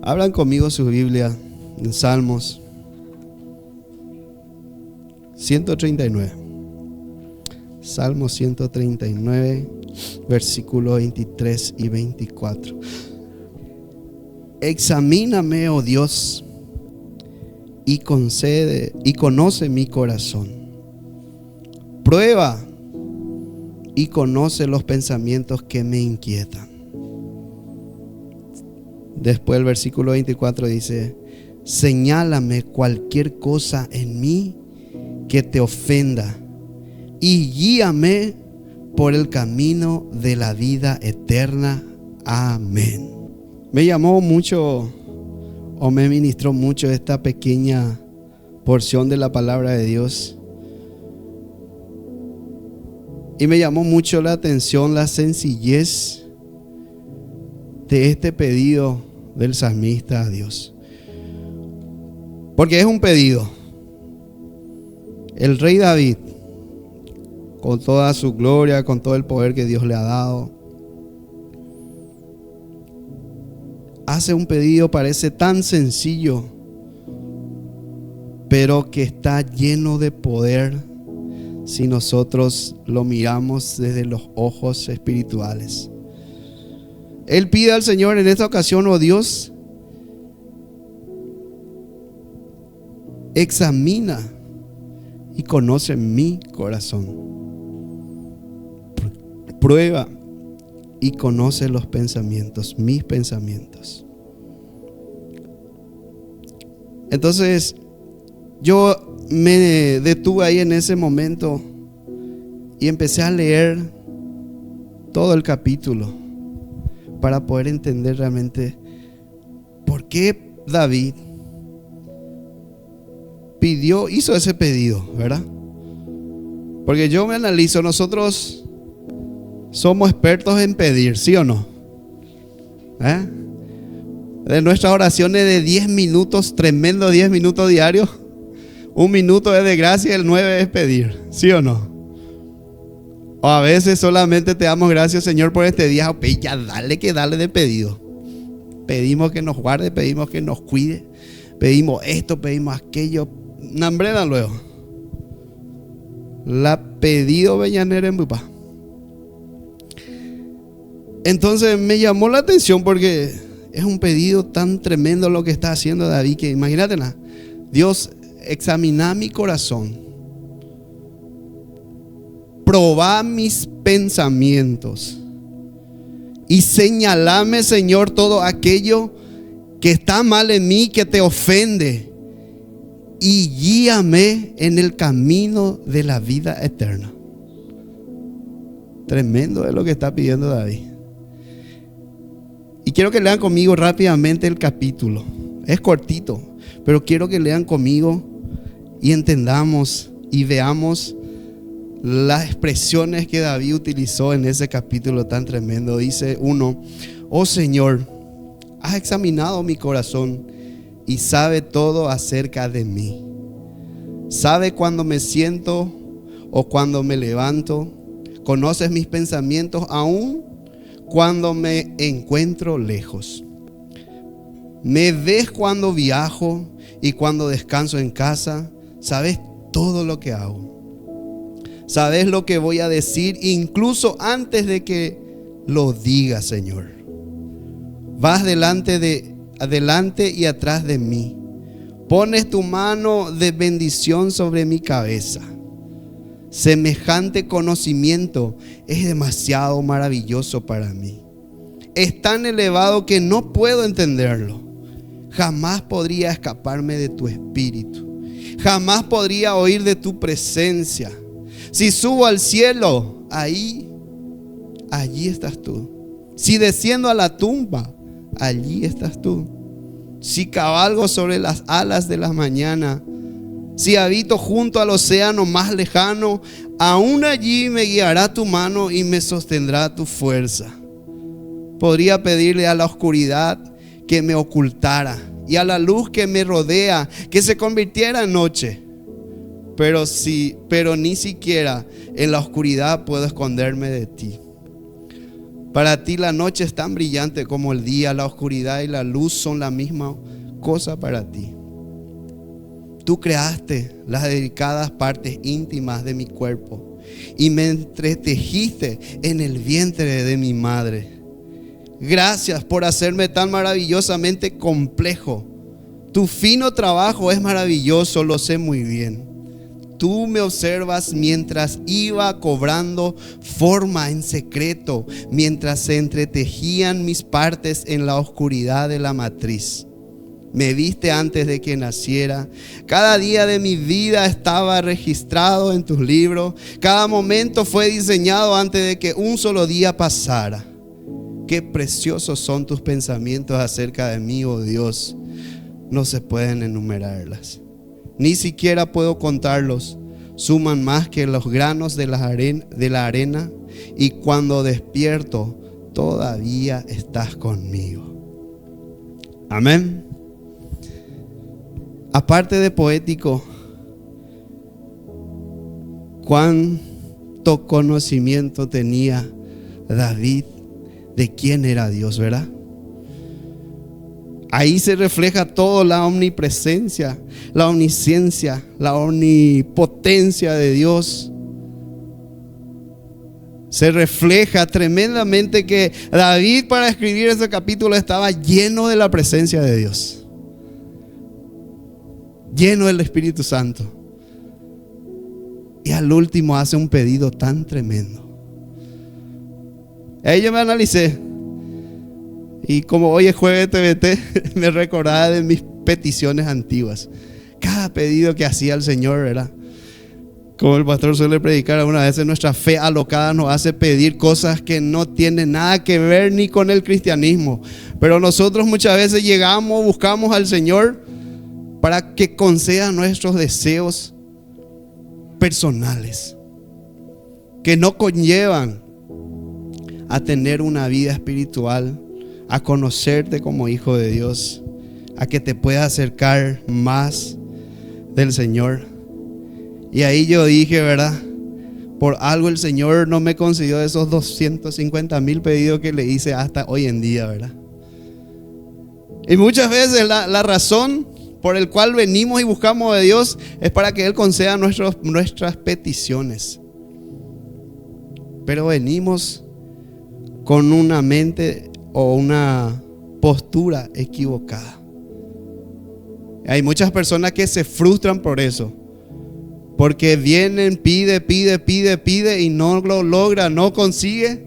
Abran conmigo su Biblia en Salmos 139. Salmo 139, versículos 23 y 24. Examíname, oh Dios, y conoce mi corazón. Prueba y conoce los pensamientos que me inquietan. Después el versículo 24 dice: señálame cualquier cosa en mí que te ofenda y guíame por el camino de la vida eterna. Amén. Me llamó mucho, o me ministró mucho, esta pequeña porción de la palabra de Dios. Y me llamó mucho la atención la sencillez de este pedido del salmista a Dios. Porque es un pedido. El rey David, con toda su gloria, con todo el poder que Dios le ha dado, hace un pedido, parece tan sencillo, pero que está lleno de poder si nosotros lo miramos desde los ojos espirituales. Él pide al Señor en esta ocasión: oh Dios, examina y conoce mi corazón. Prueba y conoce los pensamientos, mis pensamientos. Entonces yo me detuve ahí en ese momento y empecé a leer todo el capítulo para poder entender realmente por qué David hizo ese pedido, ¿verdad? Porque yo me analizo, nosotros somos expertos en pedir, ¿sí o no? De nuestras oraciones de 10 minutos, tremendo 10 minutos diarios, 1 minuto es de gracia y el 9 es pedir, ¿sí o no? O a veces solamente te damos gracias, Señor, por este día. Ok, ya dale de pedido. Pedimos que nos guarde, pedimos que nos cuide, pedimos esto, pedimos aquello. Nambrena luego. La pedido Beñaner en Bupa. Entonces me llamó la atención porque es un pedido tan tremendo lo que está haciendo David, que imagínate, Dios, examina mi corazón, probá mis pensamientos y señalame, Señor, todo aquello que está mal en mí, que te ofende, y guíame en el camino de la vida eterna. Tremendo es lo que está pidiendo David. Y quiero que lean conmigo rápidamente el capítulo. Es cortito, pero quiero que lean conmigo y entendamos y veamos las expresiones que David utilizó en ese capítulo tan tremendo. Dice 1: oh Señor, has examinado mi corazón y sabe todo acerca de mí. Sabe cuando me siento o cuando me levanto. Conoces mis pensamientos aún cuando me encuentro lejos. Me ves cuando viajo y cuando descanso en casa. Sabes todo lo que hago. Sabes lo que voy a decir incluso antes de que lo diga, Señor. Vas adelante y atrás de mí. Pones tu mano de bendición sobre mi cabeza. Semejante conocimiento es demasiado maravilloso para mí. Es tan elevado que no puedo entenderlo. Jamás podría escaparme de tu espíritu. Jamás podría oír de tu presencia. Si subo al cielo, allí estás tú. Si desciendo a la tumba, allí estás tú. Si cabalgo sobre las alas de la mañana, si habito junto al océano más lejano, aún allí me guiará tu mano y me sostendrá tu fuerza. Podría pedirle a la oscuridad que me ocultara y a la luz que me rodea que se convirtiera en noche. Pero ni siquiera en la oscuridad puedo esconderme de ti. Para ti la noche es tan brillante como el día, la oscuridad y la luz son la misma cosa para ti. Tú creaste las delicadas partes íntimas de mi cuerpo y me entretejiste en el vientre de mi madre. Gracias por hacerme tan maravillosamente complejo. Tu fino trabajo es maravilloso, lo sé muy bien. Tú me observas mientras iba cobrando forma en secreto, mientras se entretejían mis partes en la oscuridad de la matriz. Me viste antes de que naciera. Cada día de mi vida estaba registrado en tus libros. Cada momento fue diseñado antes de que un solo día pasara. Qué preciosos son tus pensamientos acerca de mí, oh Dios. No se pueden enumerarlas. Ni siquiera puedo contarlos. Suman más que los granos de la arena. Y cuando despierto, todavía estás conmigo. Amén. Aparte de poético, cuánto conocimiento tenía David de quién era Dios, ¿verdad? Ahí se refleja todo, la omnipresencia, la omnisciencia, la omnipotencia de Dios. Se refleja tremendamente que David, para escribir ese capítulo, estaba lleno de la presencia de Dios, lleno del Espíritu Santo. Y al último hace un pedido tan tremendo. Ahí yo me analicé. Y como hoy es jueves de TBT, me recordaba de mis peticiones antiguas. Cada pedido que hacía el Señor, ¿verdad? Como el pastor suele predicar, algunas veces nuestra fe alocada nos hace pedir cosas que no tienen nada que ver ni con el cristianismo. Pero nosotros muchas veces llegamos, buscamos al Señor para que conceda nuestros deseos personales, que no conllevan a tener una vida espiritual, a conocerte como hijo de Dios, a que te puedas acercar más del Señor. Y ahí yo dije, ¿verdad? Por algo el Señor no me concedió esos 250,000 pedidos que le hice hasta hoy en día, ¿verdad? Y muchas veces la razón por el cual venimos y buscamos de Dios es para que Él conceda nuestras peticiones. Pero venimos con una mente o una postura equivocada. Hay muchas personas que se frustran por eso, porque vienen, pide y no lo logra, no consigue,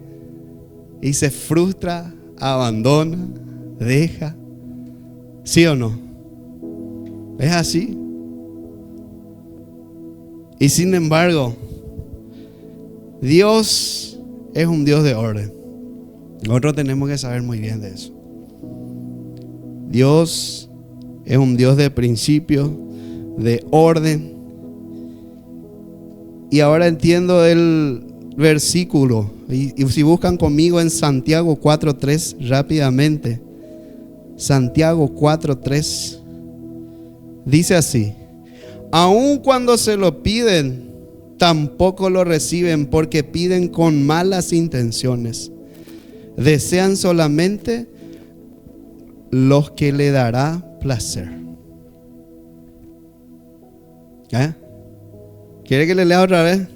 y se frustra, abandona, deja. ¿Sí o no? Es así. Y sin embargo, Dios es un Dios de orden. Nosotros tenemos que saber muy bien de eso. Dios es un Dios de principio, de orden. Y ahora entiendo el versículo. Y si buscan conmigo en Santiago 4:3 rápidamente. Santiago 4:3 dice así: aun cuando se lo piden, tampoco lo reciben, porque piden con malas intenciones. Desean solamente los que le dará placer. ¿Quiere que le lea otra vez?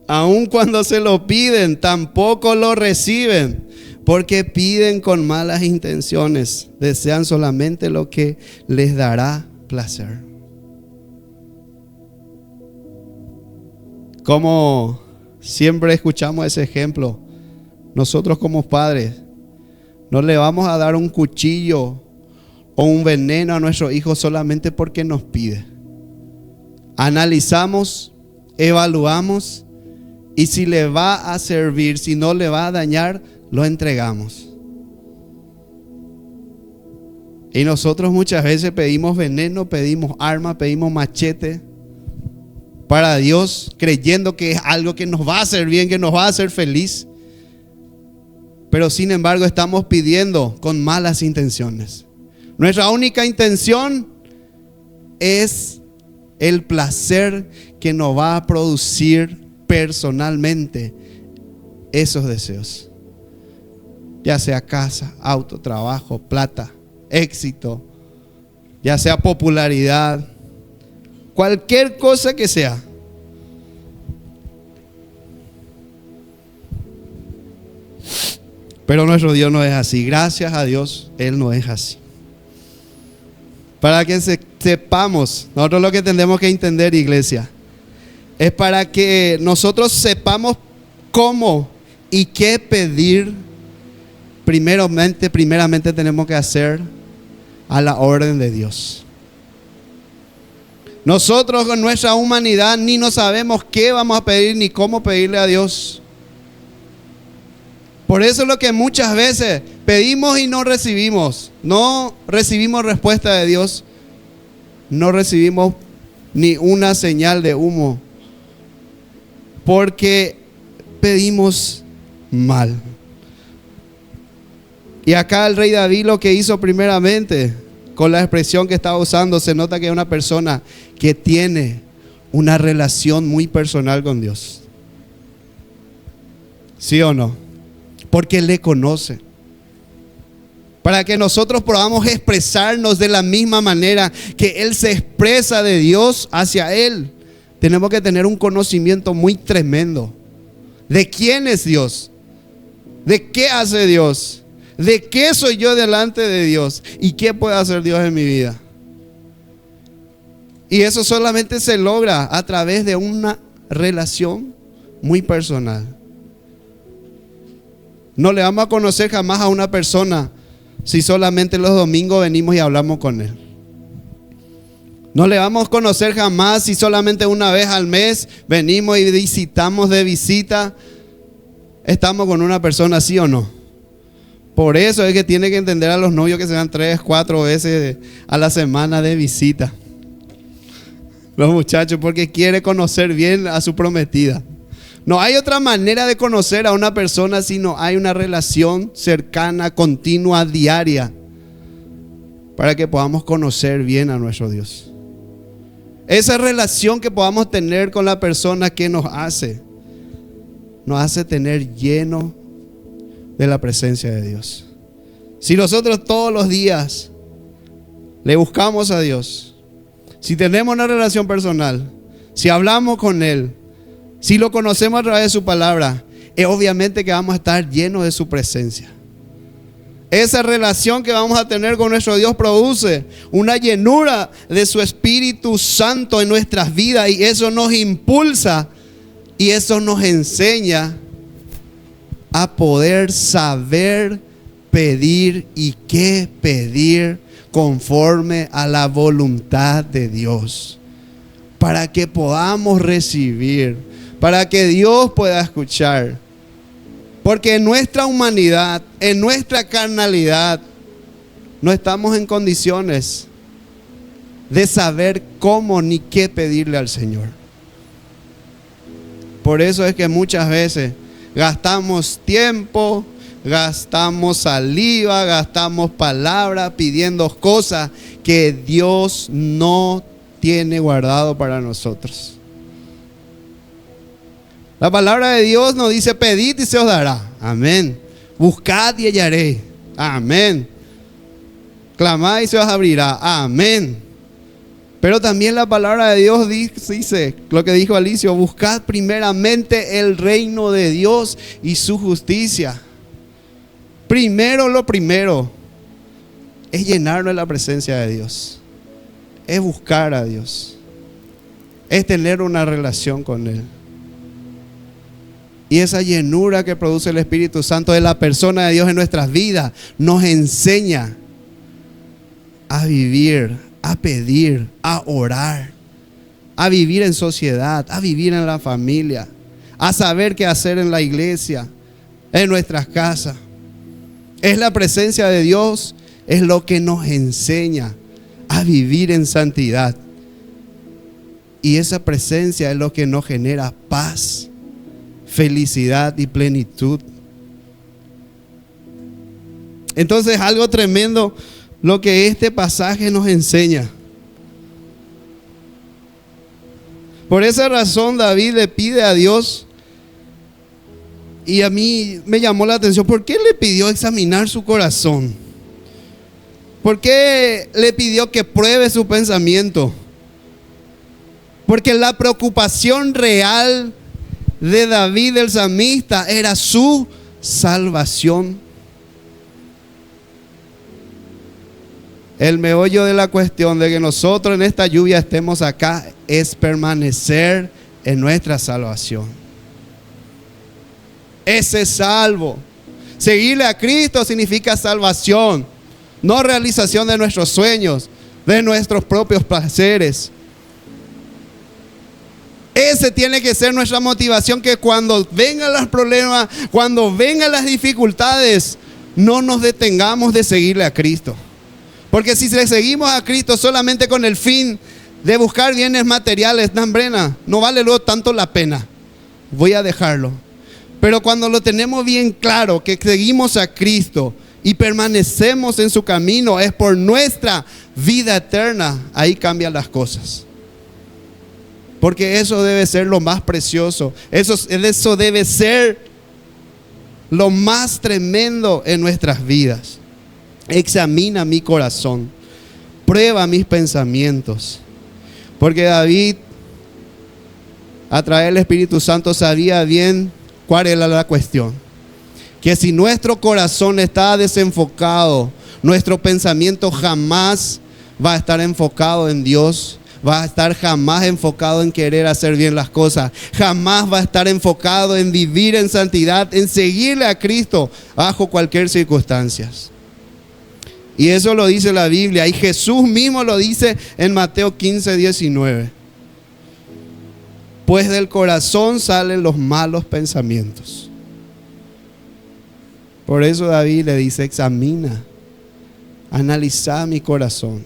Aun cuando se lo piden, tampoco lo reciben, porque piden con malas intenciones. Desean solamente lo que les dará placer. Como siempre escuchamos ese ejemplo, nosotros como padres no le vamos a dar un cuchillo o un veneno a nuestro hijo solamente porque nos pide. Analizamos, evaluamos, y si le va a servir, si no le va a dañar, lo entregamos. Y nosotros muchas veces pedimos veneno, pedimos arma, pedimos machete para Dios, creyendo que es algo que nos va a hacer bien, que nos va a hacer feliz. Pero sin embargo estamos pidiendo con malas intenciones. Nuestra única intención es el placer que nos va a producir personalmente esos deseos. ya sea casa, auto, trabajo, plata, éxito, ya sea popularidad, cualquier cosa que sea. Pero nuestro Dios no es así. Gracias a Dios, Él no es así. Para que sepamos, nosotros lo que tenemos que entender, iglesia, es para que nosotros sepamos cómo y qué pedir. Primeramente tenemos que hacer a la orden de Dios. Nosotros con nuestra humanidad ni no sabemos qué vamos a pedir ni cómo pedirle a Dios. Por eso es lo que muchas veces pedimos y no recibimos. No recibimos respuesta de Dios. No recibimos ni una señal de humo. Porque pedimos mal. Y acá el rey David lo que hizo primeramente, con la expresión que estaba usando, se nota que es una persona que tiene una relación muy personal con Dios. ¿Sí o no? Porque Él le conoce. Para que nosotros podamos expresarnos de la misma manera que Él se expresa de Dios hacia Él, tenemos que tener un conocimiento muy tremendo de quién es Dios, de qué hace Dios, de qué soy yo delante de Dios y qué puede hacer Dios en mi vida. Y eso solamente se logra a través de una relación muy personal. No le vamos a conocer jamás a una persona si solamente los domingos venimos y hablamos con Él. No le vamos a conocer jamás si solamente una vez al mes venimos y visitamos de visita. ¿Estamos con una persona, sí o no? Por eso es que tiene que entender a los novios que se dan 3, 4 veces a la semana de visita. Los muchachos, porque quiere conocer bien a su prometida. No hay otra manera de conocer a una persona si no hay una relación cercana, continua, diaria, para que podamos conocer bien a nuestro Dios. Esa relación que podamos tener con la persona que nos hace tener lleno de la presencia de Dios. Si nosotros todos los días le buscamos a Dios, si tenemos una relación personal, si hablamos con Él, si lo conocemos a través de su palabra, es obviamente que vamos a estar llenos de su presencia. Esa relación que vamos a tener con nuestro Dios produce una llenura de su Espíritu Santo en nuestras vidas, y eso nos impulsa y eso nos enseña a poder saber pedir y qué pedir conforme a la voluntad de Dios, para que podamos recibir, para que Dios pueda escuchar. Porque en nuestra humanidad, en nuestra carnalidad, no estamos en condiciones de saber cómo ni qué pedirle al Señor. Por eso es que muchas veces gastamos tiempo, gastamos saliva, gastamos palabras pidiendo cosas que Dios no tiene guardado para nosotros. La palabra de Dios nos dice: pedid y se os dará. Amén. Buscad y hallaréis. Amén. Clamad y se os abrirá. Amén. Pero también la palabra de Dios dice lo que dijo Alicio: buscad primeramente el reino de Dios y su justicia. Primero, lo primero es llenarnos de la presencia de Dios, es buscar a Dios, es tener una relación con Él. Y esa llenura que produce el Espíritu Santo de la persona de Dios en nuestras vidas nos enseña a vivir, a pedir, a orar, a vivir en sociedad, a vivir en la familia, a saber qué hacer en la iglesia, en nuestras casas. Es la presencia de Dios, es lo que nos enseña a vivir en santidad. Y esa presencia es lo que nos genera paz, felicidad y plenitud. Entonces, algo tremendo lo que este pasaje nos enseña. Por esa razón David le pide a Dios Y a mí me llamó la atención, ¿por qué le pidió examinar su corazón? ¿Por qué le pidió que pruebe su pensamiento? Porque la preocupación real de David el salmista era su salvación. El meollo de la cuestión de que nosotros en esta lluvia estemos acá es permanecer en nuestra salvación. Ese es salvo. Seguirle a Cristo significa salvación, no realización de nuestros sueños, de nuestros propios placeres. Ese tiene que ser nuestra motivación, que cuando vengan los problemas, cuando vengan las dificultades, no nos detengamos de seguirle a Cristo. Porque si le seguimos a Cristo solamente con el fin de buscar bienes materiales, no vale luego tanto la pena. Voy a dejarlo. Pero cuando lo tenemos bien claro, que seguimos a Cristo y permanecemos en su camino, es por nuestra vida eterna, ahí cambian las cosas. Porque eso debe ser lo más precioso. Eso debe ser lo más tremendo en nuestras vidas. Examina mi corazón, prueba mis pensamientos. Porque David, a través del Espíritu Santo, sabía bien cuál era la cuestión. Que si nuestro corazón está desenfocado, nuestro pensamiento jamás va a estar enfocado en Dios. Va a estar jamás enfocado en querer hacer bien las cosas. Jamás va a estar enfocado en vivir en santidad, en seguirle a Cristo bajo cualquier circunstancia. Y eso lo dice la Biblia. Y Jesús mismo lo dice en Mateo 15:19. Pues del corazón salen los malos pensamientos. Por eso David le dice: examina, analiza mi corazón,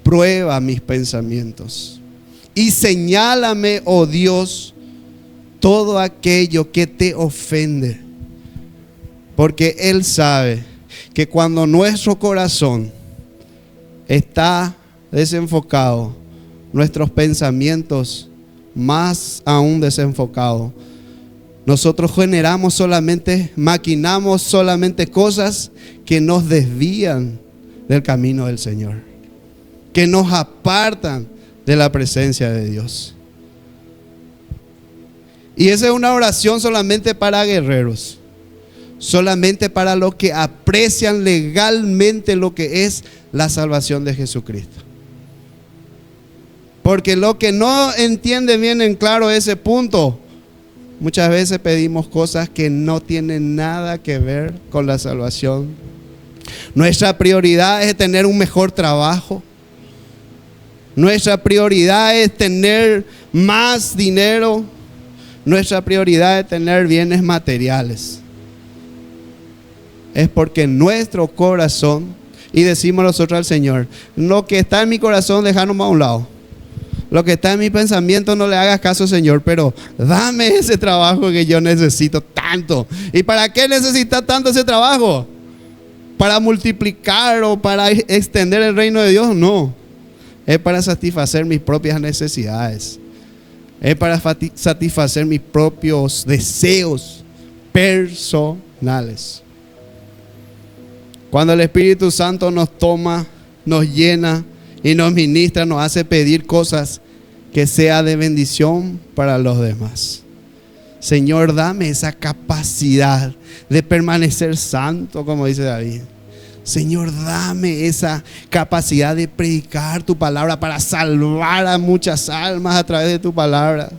prueba mis pensamientos y señálame, oh Dios, todo aquello que te ofende. Porque Él sabe que cuando nuestro corazón está desenfocado, nuestros pensamientos más aún desenfocados, nosotros maquinamos solamente cosas que nos desvían del camino del Señor, que nos apartan de la presencia de Dios. Y esa es una oración solamente para guerreros, solamente para los que aprecian legalmente lo que es la salvación de Jesucristo. Porque lo que no entiende bien en claro ese punto, muchas veces pedimos cosas que no tienen nada que ver con la salvación. Nuestra prioridad es tener un mejor trabajo. Nuestra prioridad es tener más dinero. Nuestra prioridad es tener bienes materiales. Es porque nuestro corazón, y decimos nosotros al Señor: lo que está en mi corazón, dejarnos a un lado. Lo que está en mi pensamiento, no le hagas caso, Señor, pero dame ese trabajo que yo necesito tanto. ¿Y para qué necesitas tanto ese trabajo? ¿Para multiplicar o para extender el reino de Dios? No. Es para satisfacer mis propias necesidades. Es para satisfacer mis propios deseos personales. Cuando el Espíritu Santo nos toma, nos llena y nos ministra, nos hace pedir cosas que sea de bendición para los demás. Señor, dame esa capacidad de permanecer santo, como dice David. Señor, dame esa capacidad de predicar tu palabra para salvar a muchas almas a través de tu palabra.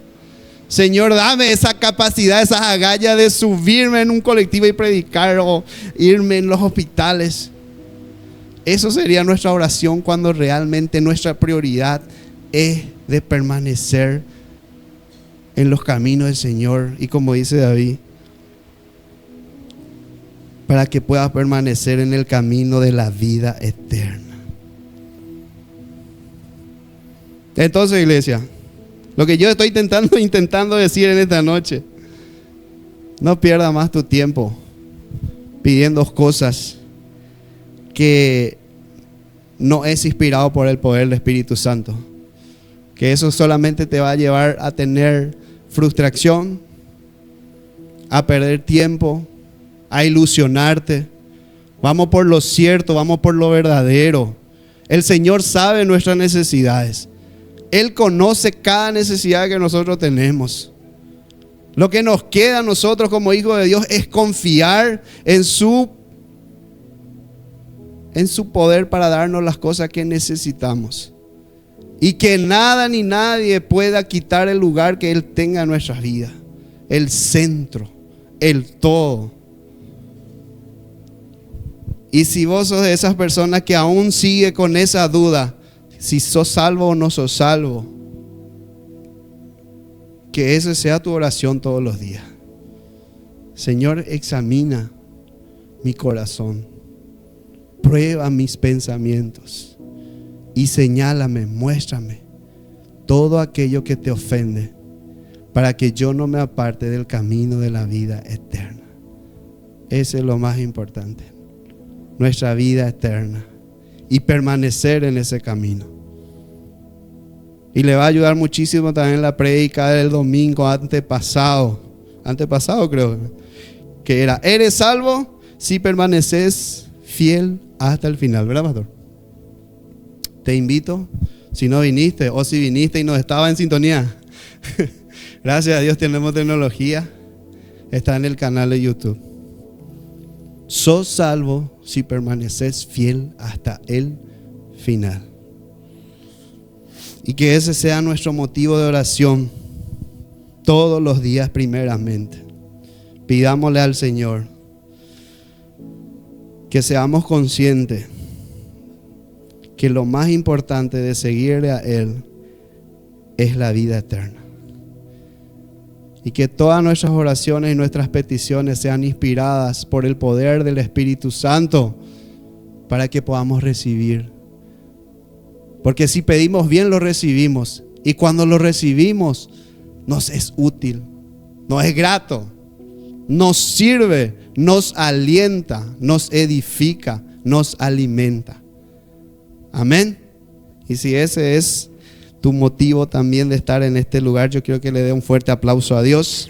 Señor, dame esa capacidad, esa agallas de subirme en un colectivo y predicar, o irme en los hospitales. Eso sería nuestra oración cuando realmente nuestra prioridad es de permanecer en los caminos del Señor. Y como dice David, para que pueda permanecer en el camino de la vida eterna. Entonces, iglesia, lo que yo estoy intentando decir en esta noche: no pierda más tu tiempo pidiendo cosas que no es inspirado por el poder del Espíritu Santo. Que eso solamente te va a llevar a tener frustración, a perder tiempo, a ilusionarte. Vamos por lo cierto, vamos por lo verdadero. El Señor sabe nuestras necesidades. Él conoce cada necesidad que nosotros tenemos. Lo que nos queda a nosotros como hijos de Dios es confiar en su poder para darnos las cosas que necesitamos. Y que nada ni nadie pueda quitar el lugar que Él tenga en nuestras vidas. El centro, el todo. Y si vos sos de esas personas que aún sigue con esa duda, si sos salvo o no sos salvo, que esa sea tu oración todos los días. Señor, examina mi corazón, prueba mis pensamientos y señálame, muéstrame todo aquello que te ofende, para que yo no me aparte del camino de la vida eterna. Ese es lo más importante, nuestra vida eterna, y permanecer en ese camino. Y le va a ayudar muchísimo también la prédica del domingo antepasado creo, que era: eres salvo si permaneces fiel hasta el final, ¿verdad, pastor? Te invito, si no viniste o si viniste y no estaba en sintonía, gracias a Dios tenemos tecnología, está en el canal de YouTube. Sos salvo si permaneces fiel hasta el final. Y que ese sea nuestro motivo de oración todos los días primeramente. Pidámosle al Señor que seamos conscientes que lo más importante de seguirle a Él es la vida eterna. Y que todas nuestras oraciones y nuestras peticiones sean inspiradas por el poder del Espíritu Santo para que podamos recibir. Porque si pedimos bien, lo recibimos. Y cuando lo recibimos, nos es útil, nos es grato, nos sirve, nos alienta, nos edifica, nos alimenta. Amén. Y si ese es tu motivo también de estar en este lugar, yo quiero que le dé un fuerte aplauso a Dios.